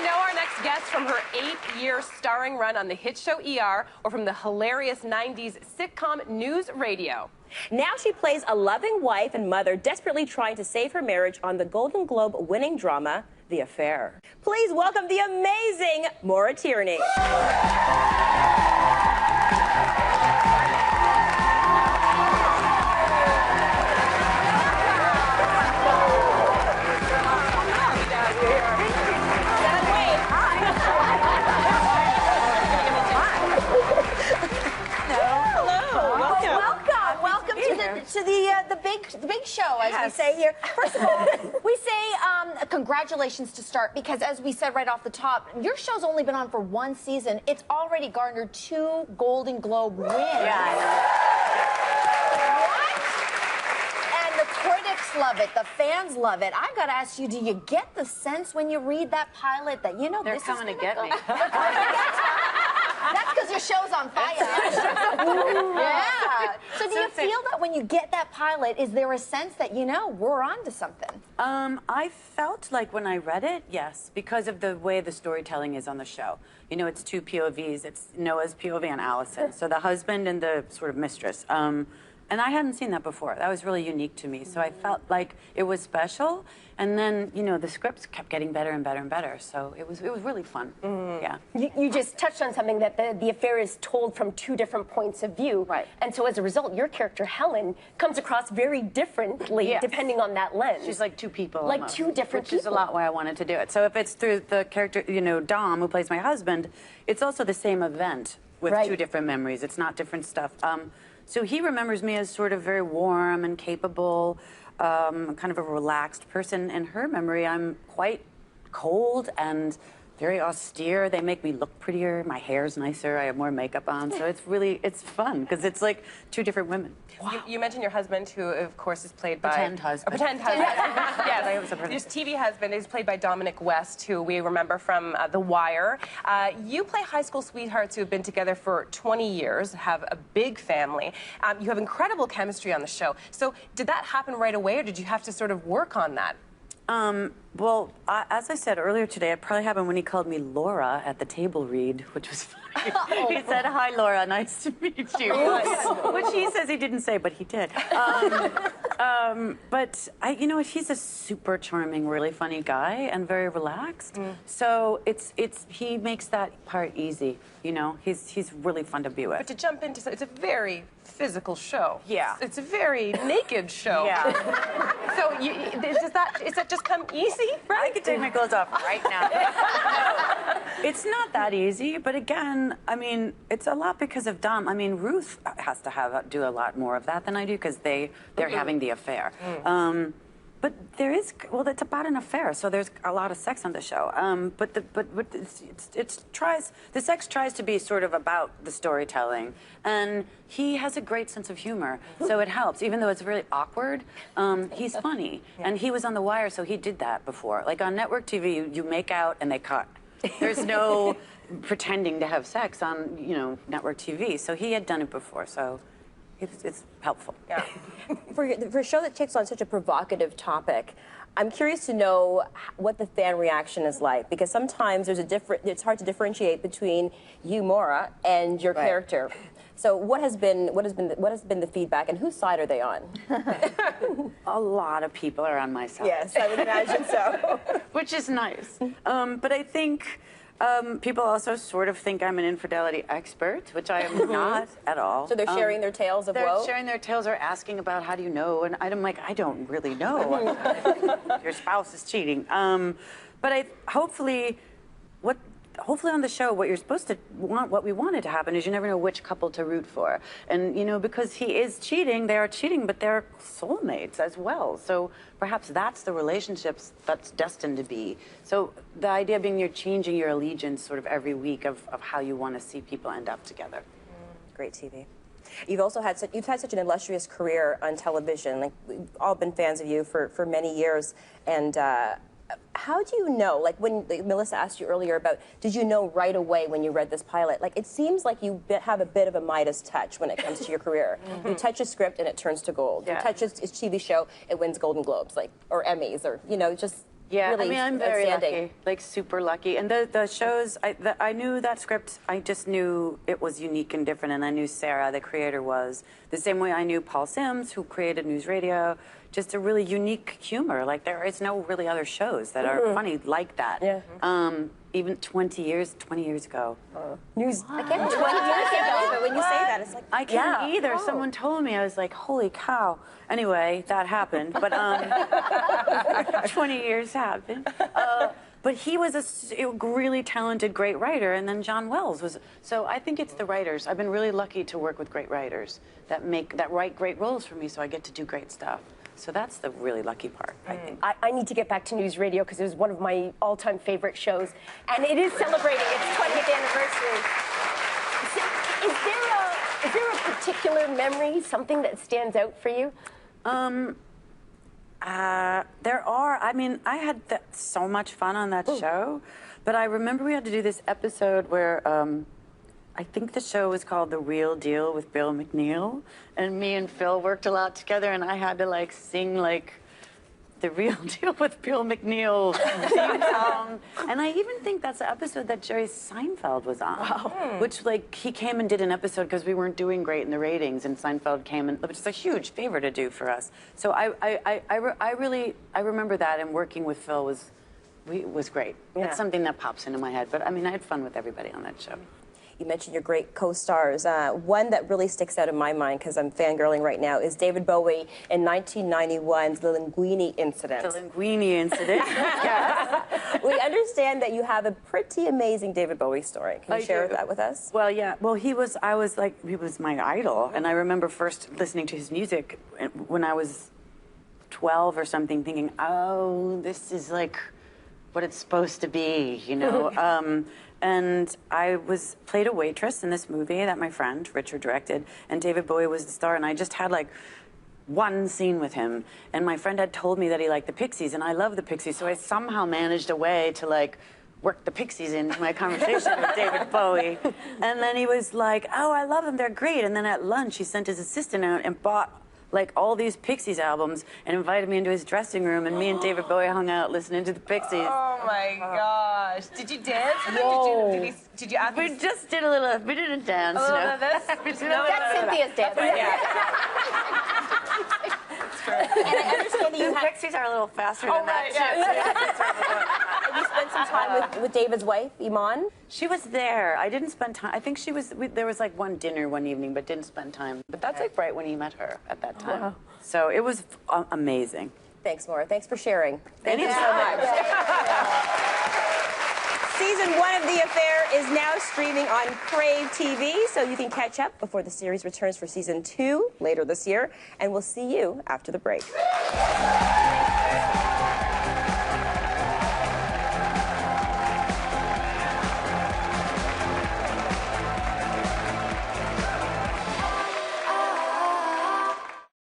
know our next guest from her 8-year starring run on the hit show ER or from the hilarious 90s sitcom News Radio. Now she plays a loving wife and mother desperately trying to save her marriage on the Golden Globe winning drama, The Affair. Please welcome the amazing Maura Tierney. To the big show, as we say here. First of all, we say congratulations to start, because as we said right off the top, your show's only been on for 1 season. It's already garnered 2 Golden Globe wins. Yeah, I know. What? And the critics love it. The fans love it. I gotta ask you, do you get the sense when you read that pilot that, you know, they're this coming is to get me? That's because your show's on fire. Yeah. So do you feel that when you get that pilot, is there a sense that, you know, we're on to something? I felt like when I read it, yes, because of the way the storytelling is on the show. You know, it's 2 POVs. It's Noah's POV and Allison. So the husband and the sort of mistress. And I hadn't seen that before. That was really unique to me. So I felt like it was special. And then, you know, the scripts kept getting better and better and better. So it was really fun. Yeah. You just touched on something that the affair is told from 2 different points of view. Right. And so as a result, your character, Helen, comes across very differently depending on that lens. She's like 2 people. Like almost, 2 different Which is a lot why I wanted to do it. So if it's through the character, you know, Dom, who plays my husband, it's also the same event with 2 different memories. It's not different stuff. So he remembers me as sort of very warm and capable, kind of a relaxed person. In her memory, I'm quite cold and very austere. They make me look prettier. My hair's nicer. I have more makeup on. So it's fun because it's like 2 different women. Wow. You mentioned your husband, who, of course, is played by... Pretend husband. Pretend husband. Yes. His TV husband is played by Dominic West, who we remember from The Wire. You play high school sweethearts who have been together for 20 years, have a big family. You have incredible chemistry on the show. So did that happen right away, or did you have to sort of work on that? Well, as I said earlier today, it probably happened when he called me Laura at the table read, which was funny. He said, "Hi, Laura, nice to meet you," which he says he didn't say, but he did. But you know, he's a super charming, really funny guy and very relaxed. So he makes that part easy. You know, he's really fun to be with. But to jump into, it's a very physical show. Yeah. It's a very naked show. Yeah. So does that just come easy? Right? I could take my clothes off right now. No, it's not that easy, but again, I mean, it's a lot because of Dom. I mean, Ruth has to do a lot more of that than I do because they're having the affair. But there is, well, it's about an affair, so there's a lot of sex on the show. But the sex tries to be sort of about the storytelling, and he has a great sense of humor, so it helps. Even though it's really awkward, he's funny, and he was on The Wire, so he did that before. Like on network TV, you make out and they cut. There's no pretending to have sex on, you know, network TV. So he had done it before, so. It's helpful. Yeah. For a show that takes on such a provocative topic, I'm curious to know what the fan reaction is like, because sometimes it's hard to differentiate between you, Maura, and your character. So what has been the feedback, and whose side are they on? A lot of people are on my side. Yes, I would imagine so. Which is nice. But I think people also sort of think I'm an infidelity expert, which I am not at all. So they're sharing their tales of woe? They're sharing their tales or asking about how do you know, and I'm like, I don't really know. Your spouse is cheating. But hopefully on the show, what you're supposed to want, what we wanted to happen is you never know which couple to root for. And, you know, because he is cheating, they are cheating, but they're soulmates as well. So perhaps that's the relationships that's destined to be. So the idea being you're changing your allegiance sort of every week of how you want to see people end up together. Great TV. You've had such an illustrious career on television. Like, we've all been fans of you for many years. And how do you know, like when Melissa asked you earlier about, did you know right away when you read this pilot? Like, it seems like you have a bit of a Midas touch when it comes to your career. You touch a script and it turns to gold. You touch a TV show, it wins Golden Globes, like, or Emmys, or, you know, just... Yeah, really I mean, I'm very outstanding. lucky, like super lucky. And the shows, I knew that script. I just knew it was unique and different, and I knew Sarah, the creator, was the same way I knew Paul Sims, who created News Radio. Just a really unique humor. Like there is no really other shows that are funny like that. Yeah. Even 20 years ago. News. I can't believe 20 years ago, but when you say that, it's like, I can't either. Someone told me, I was like, holy cow. Anyway, that happened. But 20 years happened. But he was a really talented, great writer, and then John Wells was. So I think it's the writers. I've been really lucky to work with great writers that write great roles for me, so I get to do great stuff. So that's the really lucky part, I think. I need to get back to News Radio because it was one of my all-time favorite shows, and it is celebrating its 20th anniversary. Is there a particular memory, something that stands out for you? There are. I mean, I had so much fun on that show, but I remember we had to do this episode where I think the show was called The Real Deal with Bill McNeil, and me and Phil worked a lot together, and I had to like sing like The Real Deal with Bill McNeil theme song. And I even think that's the episode that Jerry Seinfeld was on. Wow. Which like he came and did an episode because we weren't doing great in the ratings, and Seinfeld came, and which is a huge favor to do for us. So I remember that, and working with Phil was great. Yeah. It's something that pops into my head. But I mean, I had fun with everybody on that show. you mentioned your great co-stars. One that really sticks out in my mind, because I'm fangirling right now, is David Bowie in 1991's The Linguini Incident. The Linguini Incident. Yes. We understand that you have a pretty amazing David Bowie story. Can you share that with us? Well, yeah. Well, he was my idol. And I remember first listening to his music when I was 12 or something, thinking, oh, this is like what it's supposed to be, you know? And I played a waitress in this movie that my friend Richard directed, and David Bowie was the star, and I just had like one scene with him, and my friend had told me that he liked the Pixies, and I love the Pixies, so I somehow managed a way to like work the Pixies into my conversation with David Bowie. And then he was like, oh, I love them, they're great. And then at lunch, he sent his assistant out and bought like all these Pixies albums and invited me into his dressing room, and me and David Bowie hung out listening to the Pixies. Oh my gosh. Did you dance? Did you ask? We just did a dance. Oh, that's Cynthia's dance. And I understand that you The had, Pixies are a little faster than that. you spent some time with David's wife, Iman. She was there. I didn't spend time. I think there was like one dinner one evening, but didn't spend time. But that's like right when he met her at that time. Wow. So it was amazing. Thanks, Maura. Thanks for sharing. Thank you so much. Season 1 of The Affair is now streaming on Crave TV, so you can catch up before the series returns for Season 2 later this year. And we'll see you after the break.